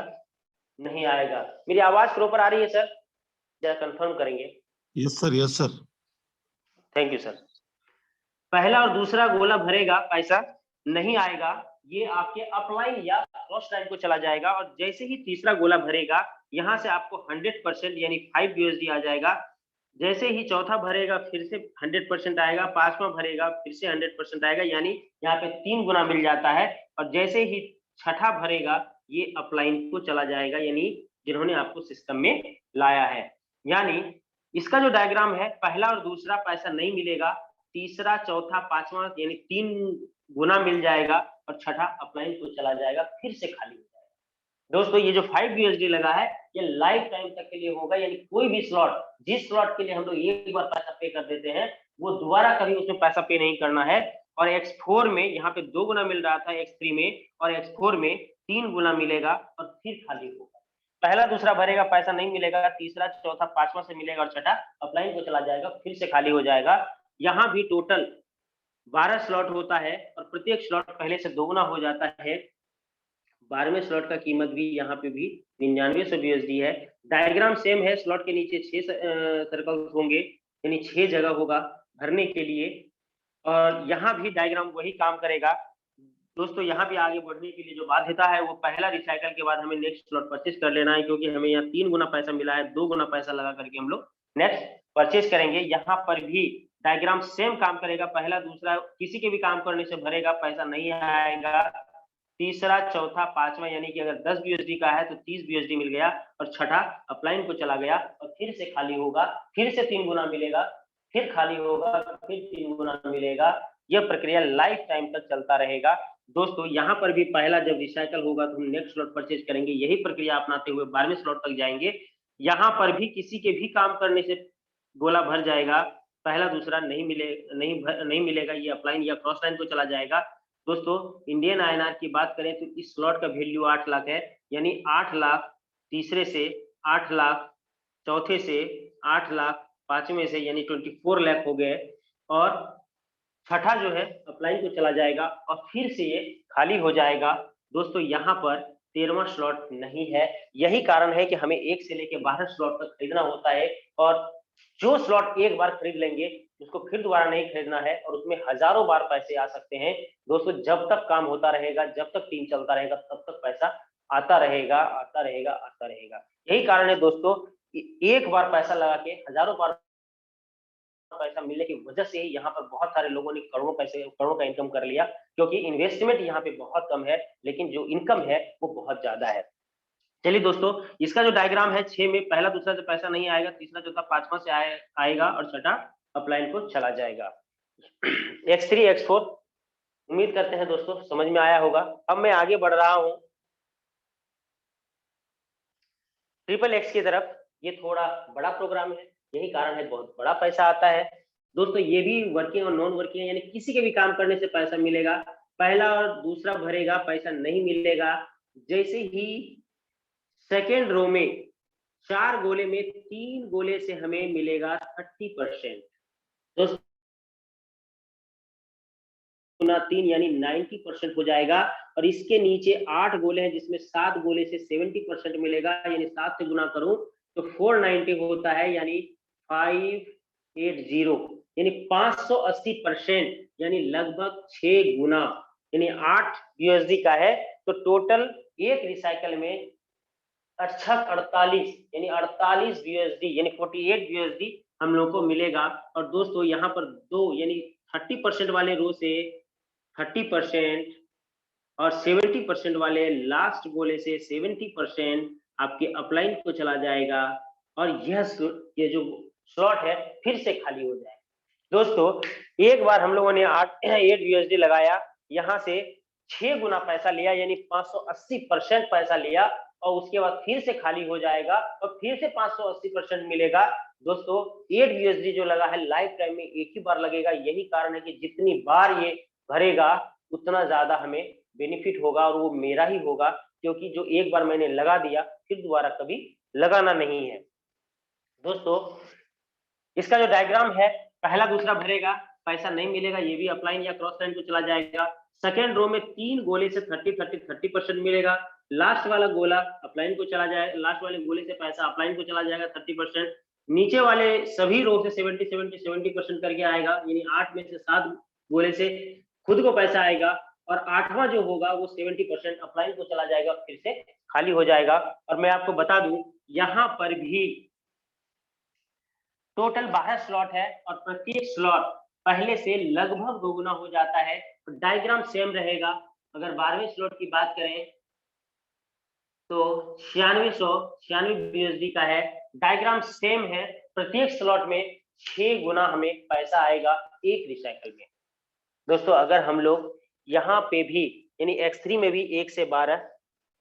नहीं आएगा। मेरी आवाज प्रॉपर आ रही है सर? जरा कंफर्म करेंगे। Yes sir, yes sir. Thank you sir. पहला और दूसरा गोला भरेगा, पैसा नहीं आएगा, ये आपके अपलाइन या क्रॉस लाइन को चला जाएगा, और जैसे ही तीसरा गोला भरेगा यहाँ से आपको 100% यानी 5 यूएसडी आ जाएगा। जैसे ही चौथा भरेगा फिर से 100% आएगा, पांचवा भरेगा फिर से 100% आएगा, यानी यहाँ पे 3 गुना मिल जाता है। और जैसे ही छठा भरेगा ये अपलाइन को चला जाएगा, यानी जिन्होंने आपको सिस्टम में लाया है। यानी इसका जो डायग्राम है, पहला और दूसरा पैसा नहीं मिलेगा, तीसरा चौथा पांचवा यानी 3 गुना मिल जाएगा, और छठा अपलाइन को चला जाएगा, फिर से खाली हो जाएगा। दोस्तों ये जो 5 यूएसडी लगा है ये लाइफ टाइम तक के लिए होगा, यानी कोई भी स्लॉट, जिस स्लॉट के लिए हम लोग एक बार पैसा पे कर देते हैं वो दोबारा कभी उसमें पैसा पे नहीं करना है। और X4 में यहाँ पे 2 गुना मिल रहा था X3 में, और X4 में 3 गुना मिलेगा और फिर खाली होगा। पहला दूसरा भरेगा, पैसा नहीं मिलेगा, तीसरा चौथा पांचवा से मिलेगा, और छठा अपलाइन को चला जाएगा, फिर से खाली हो जाएगा। यहाँ भी टोटल 12 स्लॉट होता है और प्रत्येक स्लॉट पहले से 2 गुना हो जाता है। 12वें स्लॉट का कीमत भी यहाँ पे भी 9900 यूएसडी है। डायग्राम सेम है, स्लॉट के नीचे 6 सर्कल्स होंगे, यानी 6 जगह होगा भरने के लिए, और यहाँ भी डायग्राम वही काम करेगा। दोस्तों यहाँ भी आगे बढ़ने के लिए जो बाध्यता है वो पहला रिसाइकल के बाद हमें नेक्स्ट स्लॉट परचेज कर लेना है, क्योंकि हमें यहाँ 3 गुना पैसा मिला है, 2 गुना पैसा लगा करके हम लोग नेक्स्ट परचेज करेंगे। यहाँ पर भी डायग्राम सेम काम करेगा, पहला दूसरा किसी के भी काम करने से भरेगा, पैसा नहीं आएगा, तीसरा चौथा पांचवा यानी कि अगर 10 यूएसडी का है तो 30 यूएसडी मिल गया, और छठा अपलाइन को चला गया और फिर से खाली होगा, फिर से 3 गुना मिलेगा, फिर खाली होगा, फिर 3 गुना मिलेगा। यह प्रक्रिया लाइफ टाइम तक चलता रहेगा। दोस्तों यहाँ पर भी पहला जब रिसाइकल होगा तो हम नेक्स्ट स्लॉट परचेज करेंगे, यही प्रक्रिया अपनाते हुए 12वें स्लॉट तक जाएंगे। यहाँ पर भी किसी के भी काम करने से गोला भर जाएगा, पहला दूसरा नहीं मिलेगा, ये अपलाइन या क्रॉस लाइन को चला जाएगा। दोस्तों इंडियन आईएनआर की बात करें तो इस स्लॉट का वैल्यू 8 लाख है, यानी 8 लाख तीसरे से, 8 लाख चौथे से, 8 लाख पांचवें से, यानी 24 लाख हो गए। और छठा जो है अपलाइन को चला जाएगा और फिर से ये खाली हो जाएगा। दोस्तों यहाँ पर 13वां स्लॉट नहीं है, यही कारण है कि हमें 1 से लेकर 12 स्लॉट तक खरीदना होता है, और जो स्लॉट एक बार खरीद लेंगे उसको फिर दोबारा नहीं खरीदना है, और उसमें हजारों बार पैसे आ सकते हैं। दोस्तों जब तक काम होता रहेगा, जब तक टीम चलता रहेगा, तब तक पैसा आता रहेगा, आता रहेगा, आता रहेगा। यही कारण है दोस्तों, एक बार पैसा लगा के हजारों बार पैसा मिलने की वजह से ही यहाँ पर बहुत सारे लोगों ने करोड़ों का इनकम कर लिया, क्योंकि इन्वेस्टमेंट यहाँ पे बहुत कम है, लेकिन जो इनकम है वो बहुत ज्यादा है। चलिए दोस्तों, इसका जो डायग्राम है 6 में पहला दूसरा से पैसा नहीं आएगा, तीसरा चौथा पांचवा से आएगा, और छठा अपलाइन को चला जाएगा। X3 X4 उम्मीद करते हैं दोस्तों समझ में आया होगा। अब मैं आगे बढ़ रहा हूं ट्रिपल एक्स की तरफ। ये थोड़ा बड़ा प्रोग्राम है, यही कारण है बहुत बड़ा पैसा आता है। दोस्तों ये भी वर्किंग और नॉन वर्किंग है, यानी किसी के भी काम करने से पैसा मिलेगा। पहला और दूसरा भरेगा पैसा नहीं मिलेगा। जैसे ही सेकेंड रो में 4 गोले में 3 गोले से हमें मिलेगा 30%। दोस्तों 3 यानी 90% हो जाएगा। और इसके नीचे 8 गोले हैं जिसमें 7 गोले से 70% मिलेगा, यानी 7 से गुना करूं तो 490 होता है, यानी 580, यानी 580%, यानी लगभग 6 गुना, यानी 8 यूएसडी का है। तो टोटल एक रिसाइकल में 48 यानी 48 यूएसडी, यानी 48 यूएसडी हम लोग को मिलेगा। और दोस्तों यहाँ पर दो यानी 30% वाले रो से 30% और 70% वाले लास्ट गोले से 70% आपके अपलाइन को चला जाएगा, और ये जो स्लॉट है फिर से खाली हो जाएगा। दोस्तों एक बार हम लोगों ने 8 यूएसडी लगाया, यहाँ से 6 गुना पैसा लिया, यानी 580% पैसा लिया, और उसके बाद फिर से खाली हो जाएगा और फिर से 580% मिलेगा। दोस्तों 8 यूएसडी जो लगा है लाइफ टाइम में एक ही बार लगेगा, यही कारण है कि जितनी बार ये भरेगा उतना ज्यादा हमें बेनिफिट होगा, और वो मेरा ही होगा, क्योंकि जो एक बार मैंने लगा दिया फिर दोबारा कभी लगाना नहीं है। दोस्तों इसका जो डायग्राम है, पहला दूसरा भरेगा पैसा नहीं मिलेगा, ये भी अपलाइन या क्रॉस लाइन को चला जाएगा। सेकेंड रो में 3 गोले से 30% मिलेगा, लास्ट वाला गोला अपलाइन को चला जाएगा, लास्ट वाले गोले से पैसा अपलाइन को चला जाएगा 30%। नीचे वाले सभी रो से 70% करके आएगा, यानी 8 में से 7 गोले से खुद को पैसा आएगा, और 8वां जो होगा वो 70% अपलाइन को चला जाएगा, फिर से खाली हो जाएगा। और मैं आपको बता दूं यहाँ पर भी टोटल 12 स्लॉट है, और प्रत्येक स्लॉट पहले से लगभग दोगुना हो जाता है। तो डायग्राम सेम रहेगा। अगर 12वें स्लॉट की बात करें तो 9696 यूएसडी का है, डायग्राम सेम है। प्रत्येक स्लॉट में 6 गुना हमें पैसा आएगा एक रिसाइकल में। दोस्तों अगर हम लोग यहाँ पे भी यानी X3 में भी 1 से 12,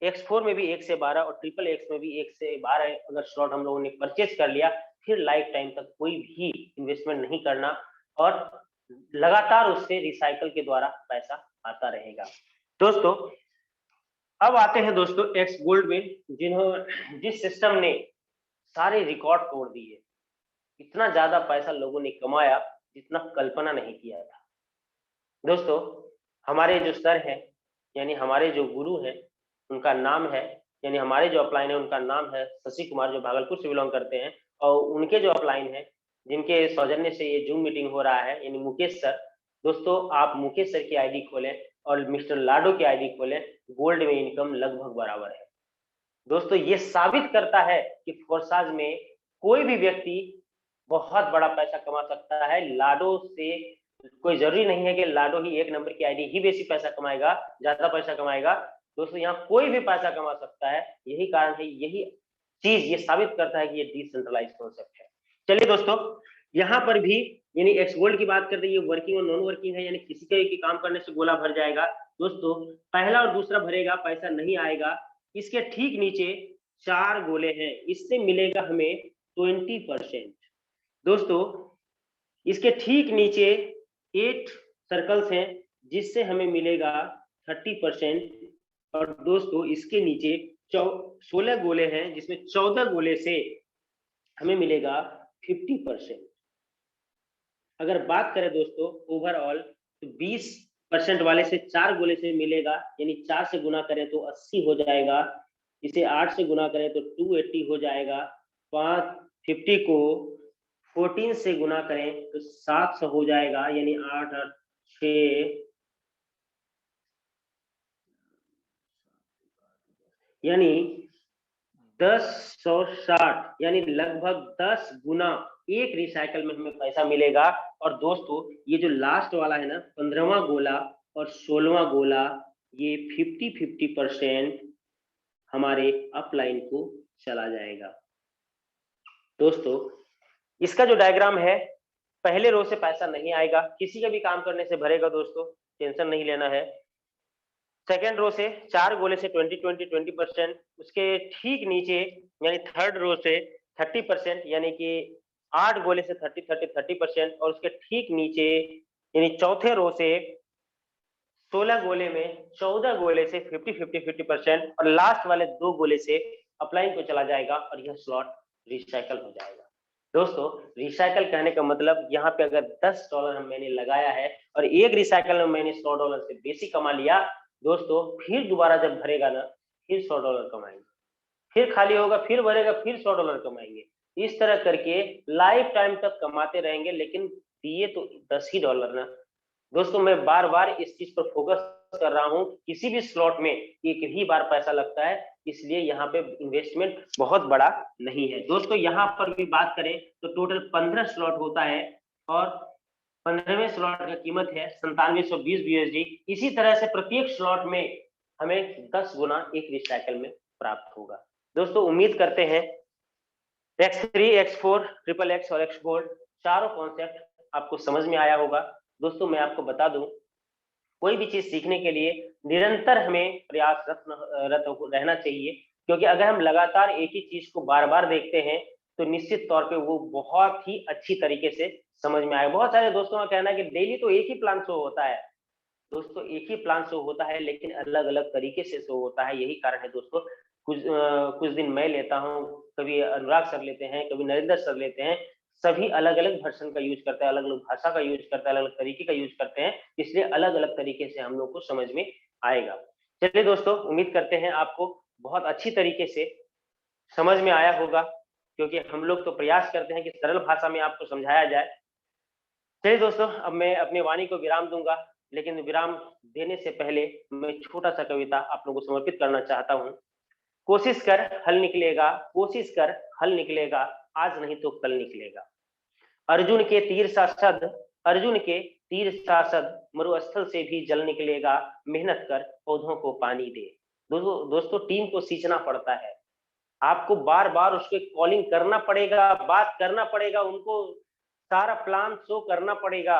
X4 में भी 1 से 12 और ट्रिपल एक्स में भी 1 से 12 अगर स्लॉट हम लोगों ने परचेज कर लिया, फिर लाइफ टाइम तक कोई भी इन्वेस्टमेंट नहीं करना, और लगातार उससे रिसाइकल के द्वारा पैसा आता रहेगा। दोस्तों अब आते हैं दोस्तों एक्स गोल्ड में, जिस सिस्टम ने सारे रिकॉर्ड तोड़ दिए। इतना ज्यादा पैसा लोगों ने कमाया जितना कल्पना नहीं किया था। दोस्तों हमारे जो सर हैं यानी हमारे जो गुरु हैं उनका नाम है, यानी हमारे जो अपलाइन है उनका नाम है शशि कुमार, जो भागलपुर से बिलोंग करते हैं। और उनके जो अपलाइन है जिनके सौजन्य से ये जूम मीटिंग हो रहा है, यानी मुकेश सर। दोस्तों आप मुकेश सर की आईडी खोलें और मिस्टर लाडो की आईडी खोलें, गोल्ड में इनकम लगभग बराबर है। दोस्तों ये साबित करता है कि फोर्साज में कोई भी व्यक्ति बहुत बड़ा पैसा कमा सकता है। लाडो से कोई जरूरी नहीं है कि लाडो ही 1 नंबर की आईडी ही बेसी पैसा कमाएगा, ज्यादा पैसा कमाएगा। दोस्तों यहाँ कोई भी पैसा कमा सकता है, यही कारण है, यही चीज ये साबित करता है कि ये डिसेंट्रलाइज कॉन्सेप्ट है। चलिए दोस्तों यहाँ पर भी यानी एक्स गोल्ड की बात करते हैं, ये वर्किंग और नॉन वर्किंग है, यानी किसी के काम करने से गोला भर जाएगा। दोस्तों पहला और दूसरा भरेगा पैसा नहीं आएगा। इसके ठीक नीचे 4 गोले हैं, इससे मिलेगा हमें 20%। दोस्तों इसके ठीक नीचे 8 सर्कल्स हैं जिससे हमें मिलेगा 30%। और दोस्तों इसके नीचे 16 गोले हैं, जिसमें 14 गोले से हमें मिलेगा 50%। अगर बात करें दोस्तों ओवरऑल, तो 20% वाले से 4 गोले से मिलेगा, यानी 4 से गुना करें तो 80 हो जाएगा। इसे 8 से गुना करें तो 280 हो जाएगा। 50 को 14 से गुना करें तो 700 हो जाएगा, यानी 8 और 6 यानी 1060, यानी लगभग 10 गुना एक रिसाइकल में हमें पैसा मिलेगा। और दोस्तों ये जो लास्ट वाला है ना, 15वां गोला और 16वां गोला, ये 50-50% हमारे अपलाइन को चला जाएगा। दोस्तों इसका जो डायग्राम है, पहले रो से पैसा नहीं आएगा, किसी का भी काम करने से भरेगा दोस्तों, टेंशन नहीं लेना है। सेकेंड रो से 4 गोले से 20%, उसके ठीक नीचे यानी थर्ड रो से 30%, यानी कि 8 गोले से 30%, और उसके ठीक नीचे यानी चौथे रो से 16 गोले में 14 गोले से 50% और लास्ट वाले 2 गोले से अपलाइन को चला जाएगा और यह स्लॉट रिसाइकल हो जाएगा। दोस्तों रिसाइकल कहने का मतलब यहाँ पे अगर $10 मैंने लगाया है और एक रिसाइकल में मैंने $100 से बेसी कमा लिया, दोस्तों फिर दोबारा जब भरेगा ना, फिर $100 कमाएंगे, फिर खाली होगा, फिर भरेगा, फिर $100 कमाएंगे। इस तरह करके लाइफ टाइम तक कमाते रहेंगे, लेकिन दिए तो $10 ना। दोस्तों मैं बार बार इस चीज पर फोकस कर रहा हूं, किसी भी स्लॉट में एक ही बार पैसा लगता है, इसलिए यहाँ पे इन्वेस्टमेंट बहुत बड़ा नहीं है। दोस्तों यहाँ पर भी बात करें तो टोटल 15 स्लॉट होता है और 15वें स्लॉट का कीमत है 9720 USD। इसी तरह से प्रत्येक स्लॉट में हमें 10 गुना एक रिसाइकल में प्राप्त होगा। दोस्तों उम्मीद करते हैं X3, X4, XXX और X Gold चारों कॉन्सेप्ट आपको समझ में आया होगा। दोस्तों मैं आपको बता दूं, कोई भी चीज सीखने के लिए निरंतर हमें प्रयासरत रहना चाहिए, क्योंकि अगर हम लगातार एक ही चीज को बार बार देखते हैं तो निश्चित तौर पे वो बहुत ही अच्छी तरीके से समझ में आएगा। बहुत सारे दोस्तों का कहना है कि डेली तो एक ही प्लान शो होता है। दोस्तों एक ही प्लान शो होता है, लेकिन अलग अलग तरीके से शो होता है। यही कारण है दोस्तों, कुछ दिन मैं लेता हूँ, कभी अनुराग सर लेते हैं, कभी नरेंद्र सर लेते हैं, सभी अलग अलग वर्जन का यूज करते हैं, अलग अलग भाषा का यूज करते हैं, अलग अलग तरीके का यूज करते हैं, इसलिए अलग अलग तरीके से हम लोग को समझ में आएगा। चलिए दोस्तों उम्मीद करते हैं आपको बहुत अच्छी तरीके से समझ में आया होगा, क्योंकि हम लोग तो प्रयास करते हैं कि सरल भाषा में आपको समझाया जाए। चलिए दोस्तों अब मैं अपनी वाणी को विराम दूंगा, लेकिन विराम देने से पहले मैं छोटा सा कविता आप लोगों को समर्पित करना चाहता हूँ। कोशिश कर हल निकलेगा, कोशिश कर हल निकलेगा, आज नहीं तो कल निकलेगा। अर्जुन के तीर सा सद, अर्जुन के तीर सा सद, मरुस्थल से भी जल निकलेगा, मेहनत कर पौधों को पानी दे। दोस्तों टीम को सींचना पड़ता है, आपको बार बार उसको कॉलिंग करना पड़ेगा, बात करना पड़ेगा, उनको सारा प्लान शो करना पड़ेगा।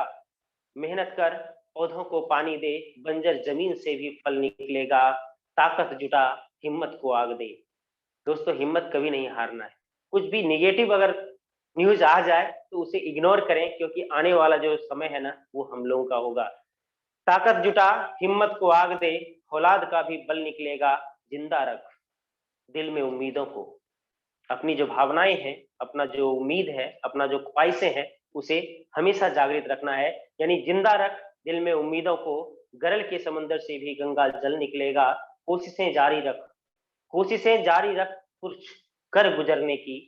मेहनत कर पौधों को पानी दे, बंजर जमीन से भी फल निकलेगा, ताकत जुटा हिम्मत को आग दे। दोस्तों हिम्मत कभी नहीं हारना है। कुछ भी नेगेटिव अगर न्यूज आ जाए तो उसे इग्नोर करें, क्योंकि आने वाला जो समय है ना वो हम लोगों का होगा। ताकत जुटा हिम्मत को आग दे, औलाद का भी बल निकलेगा, जिंदा रख दिल में उम्मीदों को। अपनी जो भावनाएं हैं, अपना जो उम्मीद है, अपना जो ख्वाहिशें हैं, उसे हमेशा जागृत रखना है, यानी जिंदा रख दिल में उम्मीदों को, गरल के समंदर से भी गंगा जल निकलेगा, कोशिशें जारी रख, कोशिशें जारी रख कुछ कर गुजरने की,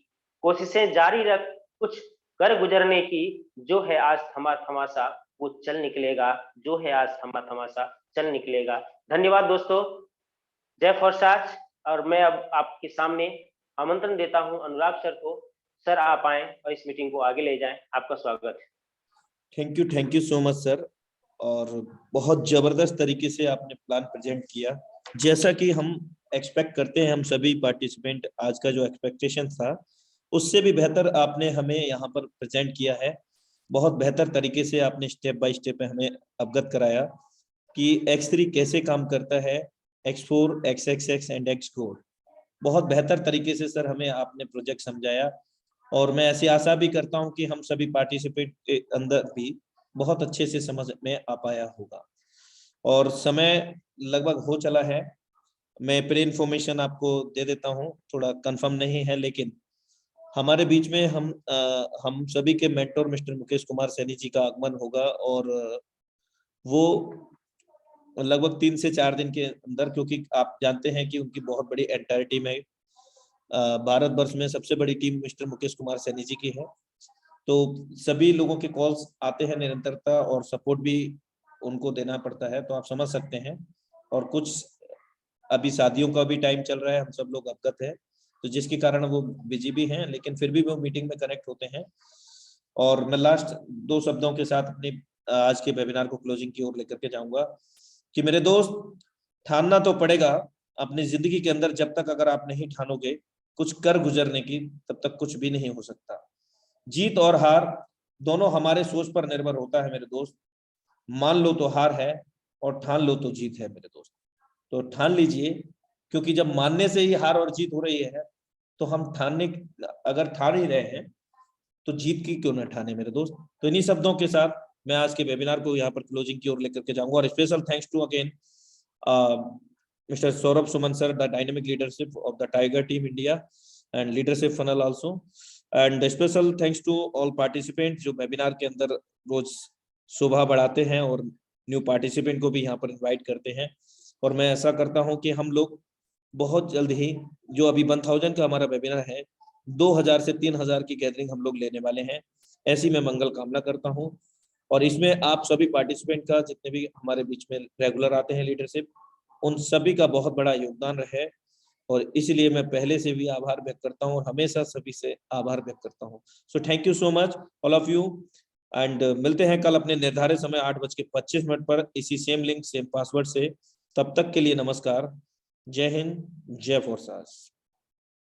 कोशिशें जारी रख कुछ कर गुजरने की, जो है आज थमा थमासा वो चल निकलेगा, जो है आज थमा थमासा चल निकलेगा। धन्यवाद दोस्तों, जय फौजसाज। और मैं अब आपके सामने आमंत्रण देता हूं अनुराग सर को। सर आप आए और इस मीटिंग को आगे ले जाएं, आपका स्वागत है। Thank you so much sir. और बहुत जबरदस्त तरीके से आपने प्लान प्रेजेंट किया, जैसा कि हम एक्सपेक्ट करते हैं, हम सभी पार्टिसिपेंट आज का जो एक्सपेक्टेशन था उससे भी बेहतर आपने हमें यहाँ पर प्रेजेंट किया है। बहुत बेहतर तरीके से आपने स्टेप बाय स्टेप हमें अवगत कराया कि X3 कैसे काम करता है, X4, XXX and X Gold। बहुत बेहतर तरीके से सर हमें आपने प्रोजेक्ट समझाया, और मैं ऐसी आशा भी करता हूं कि हम सभी पार्टिसिपेंट के अंदर भी बहुत अच्छे से समझ में आ पाया होगा। और समय लगभग हो चला है। मैं प्री इन्फॉर्मेशन आपको दे देता हूँ, थोड़ा कंफर्म नहीं है, लेकिन हमारे बीच में हम सभी के मेंटोर मिस्टर मुकेश कुमार सैनी जी का आगमन होगा, और वो लगभग 3 से 4 दिन के अंदर, क्योंकि आप जानते हैं कि उनकी बहुत बड़ी एंटायर टीम है, भारत वर्ष में सबसे बड़ी टीम मिस्टर मुकेश कुमार सैनी जी की है। तो सभी लोगों के कॉल्स आते हैं निरंतरता, और सपोर्ट भी उनको देना पड़ता है, तो आप समझ सकते हैं। और कुछ अभी शादियों का भी टाइम चल रहा है, हम सब लोग अवगत है, तो जिसके कारण वो बिजी भी हैं, लेकिन फिर भी वो मीटिंग में कनेक्ट होते हैं। और मैं लास्ट 2 शब्दों के साथ अपनी आज के वेबिनार को क्लोजिंग की ओर लेकर के जाऊंगा कि मेरे दोस्त, ठानना तो पड़ेगा अपनी जिंदगी के अंदर। जब तक अगर आप नहीं ठानोगे कुछ कर गुजरने की, तब तक कुछ भी नहीं हो सकता। जीत और हार दोनों हमारे सोच पर निर्भर होता है मेरे दोस्त। मान लो तो हार है, और ठान लो तो जीत है मेरे दोस्त। तो ठान लीजिए, क्योंकि जब मानने से ही हार और जीत हो रही है, तो हम अगर ठान ही रहे हैं तो जीत की क्यों ना ठाने मेरे दोस्त। तो इन्हीं शब्दों के साथ मैं आज के वेबिनार को यहाँ पर क्लोजिंग की ओर लेकर के जाऊंगा। और special thanks to again Mr. Saurabh Suman sir, the dynamic leadership of the Tiger Team India and leadership funnel also. And special thanks to all participants जो वेबिनार के अंदर रोज शोभा बढ़ाते हैं और न्यू पार्टिसिपेंट को भी यहाँ पर इनवाइट करते हैं। और मैं ऐसा करता हूँ कि हम लोग बहुत जल्द ही, जो अभी 1000 का हमारा वेबिनार है, 2000 से 3000 की गैदरिंग हम लोग लेने वाले हैं। ऐसी मैं मंगल कामना करता हूँ। और इसमें आप सभी पार्टिसिपेंट का, जितने भी हमारे बीच में रेगुलर आते हैं लीडरशिप, उन सभी का बहुत बड़ा योगदान रहे। और इसलिए मैं पहले से भी आभार व्यक्त करता हूँ और हमेशा सभी से आभार व्यक्त करता हूँ। So thank you so much all of you, and मिलते हैं कल अपने निर्धारित समय 8:25 पर इसी सेम लिंक सेम पासवर्ड से। तब तक के लिए नमस्कार। जय हिंद, जय फोर्सास।